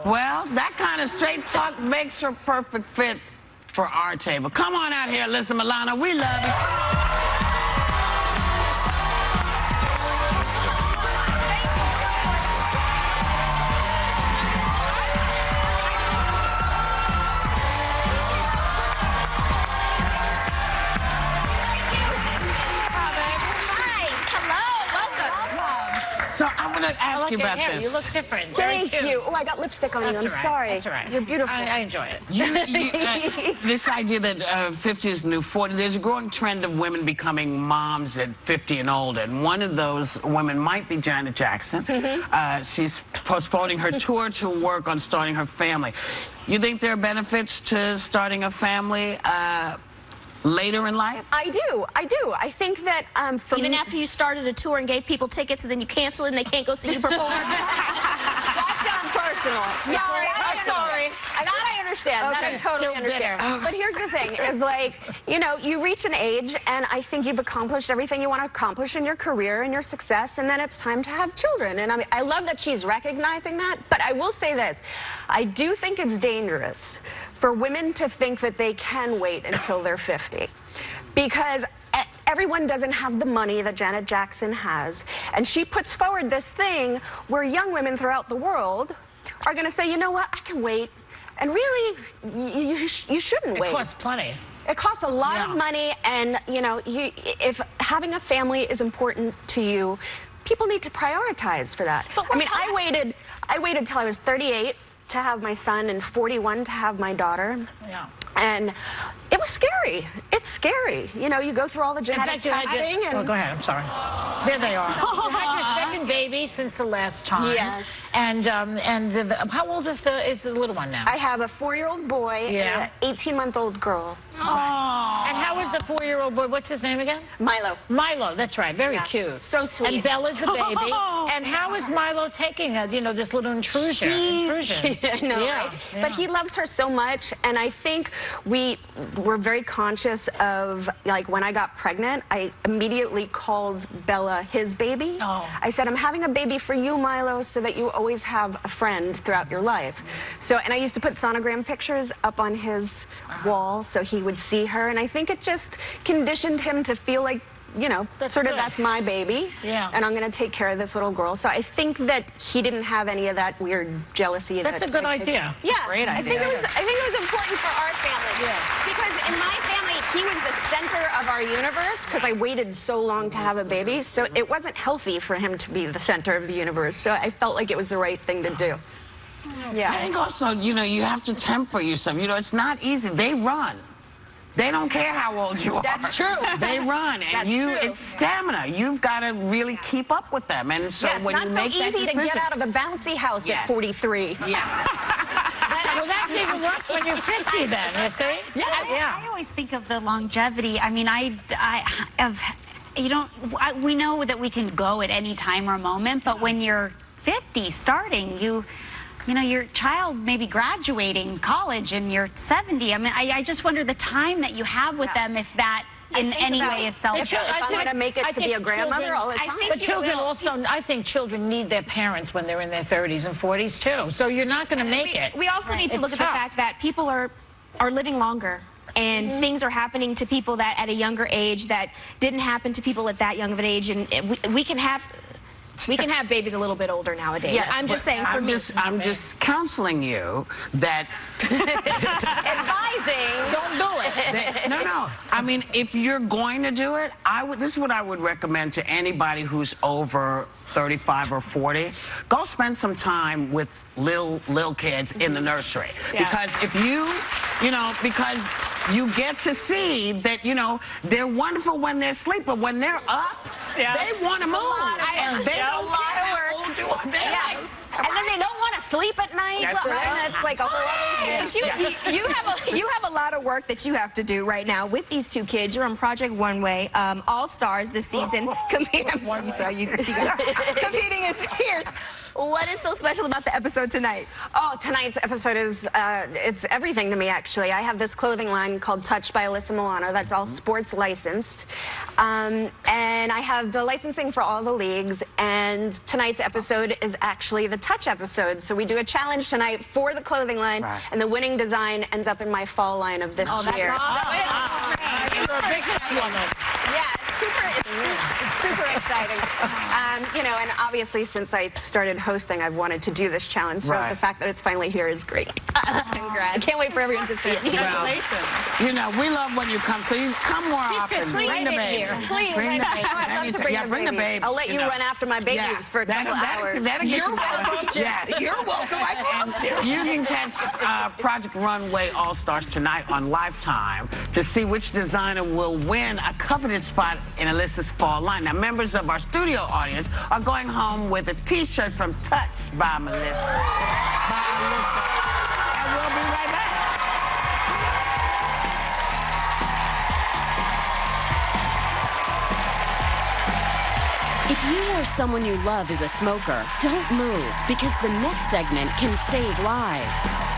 Well, that kind of straight talk makes her perfect fit for our table. Come on out here, Alyssa, Milano. We love you. So I want to ask you about this. You look different. Thank you. Oh, I got lipstick on you. I'm sorry. That's all right. You're beautiful. I enjoy it. This idea that 50 is the new 40, there's a growing trend of women becoming moms at 50 and older. And one of those women might be Janet Jackson. She's postponing her tour to work on starting her family. You think there are benefits to starting a family later in life? I do. I think that even after you started a tour and gave people tickets and then you cancel it and they can't go see you perform. That sounds personal. Sorry, I'm sorry. That I understand. Okay. That I totally understand. But here's the thing: is like, you know, you reach an age, and I think you've accomplished everything you want to accomplish in your career and your success, and then it's time to have children. And I mean, I love that she's recognizing that. But I will say this: I do think it's dangerous for women to think that they can wait until they're 50, because everyone doesn't have the money that Janet Jackson has, and she puts forward this thing where young women throughout the world are going to say, you know what, I can wait, and really, you shouldn't wait. It costs plenty. It costs a lot of money, and you know, if having a family is important to you, people need to prioritize for that. I mean, I waited till I was 38 to have my son and 41 to have my daughter. Yeah. And it was scary. It's scary. You know, you go through all the genetic testing. Oh, go ahead. I'm sorry. There they are. You had your second baby since the last time. Yes. And how old is the little one now? I have a 4-year-old boy and an 18-month-old girl. Oh. And how is the 4-year-old boy? What's his name again? Milo. Milo, that's right. Very cute. So sweet. And Bella's the baby. And how is Milo taking this little intrusion? I know, right? But he loves her so much, and I think we were very conscious of, like, when I got pregnant, I immediately called Bella his baby. I said, I'm having a baby for you, Milo, so that you always have a friend throughout your life. So, and I used to put sonogram pictures up on his wall so he would see her, and I think it just conditioned him to feel like, you know, that's my baby, and I'm going to take care of this little girl. So I think that he didn't have any of that weird jealousy. That's a good idea. Yeah, great idea. I think it was important for our family. Because in my family, he was the center of our universe, because I waited so long to have a baby, so it wasn't healthy for him to be the center of the universe. So I felt like it was the right thing to do. I think also, you know, you have to temper yourself. You know, it's not easy. They run. They don't care how old you are. That's true. They run, and it's stamina. You've got to really keep up with them. And so when you make that decision, it's not so easy to get out of a bouncy house at 43. Well, that's even worse when you're 50 then, you see? I always think of the longevity. I mean, we know that we can go at any time or moment, but when you're 50 starting, you know, your child may be graduating college and you're 70. I mean, I just wonder the time that you have with them, if that in any way is selfish. If I'm going to make it to be a grandmother all the time. But children also, I think children need their parents when they're in their 30s and 40s too. So you're not going to make it. We also need to look at the fact that people are living longer. And things are happening to people that at a younger age that didn't happen to people at that young of an age. And we can have babies a little bit older nowadays. Yes. I'm just saying. I'm just counseling you that. Advising. Don't do it. No. I mean, if you're going to do it, this is what I would recommend to anybody who's over 35 or 40. Go spend some time with little kids in the nursery. Because if because you get to see that, you know, they're wonderful when they're asleep, but when they're up, they want to move. And they don't care how old you are. And then they don't want to sleep at night. That's like a whole other thing. But you have a lot of work that you have to do right now with these two kids. You're on Project One Way, All Stars this season. Competing as fierce What is so special about the episode tonight? Oh, tonight's episode is, it's everything to me, actually. I have this clothing line called Touch by Alyssa Milano that's all sports licensed. And I have the licensing for all the leagues. And tonight's episode is actually the Touch episode. So we do a challenge tonight for the clothing line. Right. And the winning design ends up in my fall line of this year. You're a big woman. Yeah, it's super exciting. You know, and obviously since I started hosting, I've wanted to do this challenge. So Right. the fact that it's finally here is great. Congrats. I can't wait for everyone to see it. Congratulations. You know, we love when you come, so you come more often. fits Bring right the in baby. here. Please, Bring the I'd baby. love to bring Yeah, bring the baby. I'll let you run after my babies for a couple hours. That'll get you welcome. Yes. You're welcome. I'd love to. You can catch Project Runway All-Stars tonight on Lifetime to see which designer will win a coveted spot in Alyssa's fall line. Now, members of our studio audience are going home with a T-shirt from Touch by Melissa. By Alyssa. And we'll be right back. If you or someone you love is a smoker, don't move, because the next segment can save lives.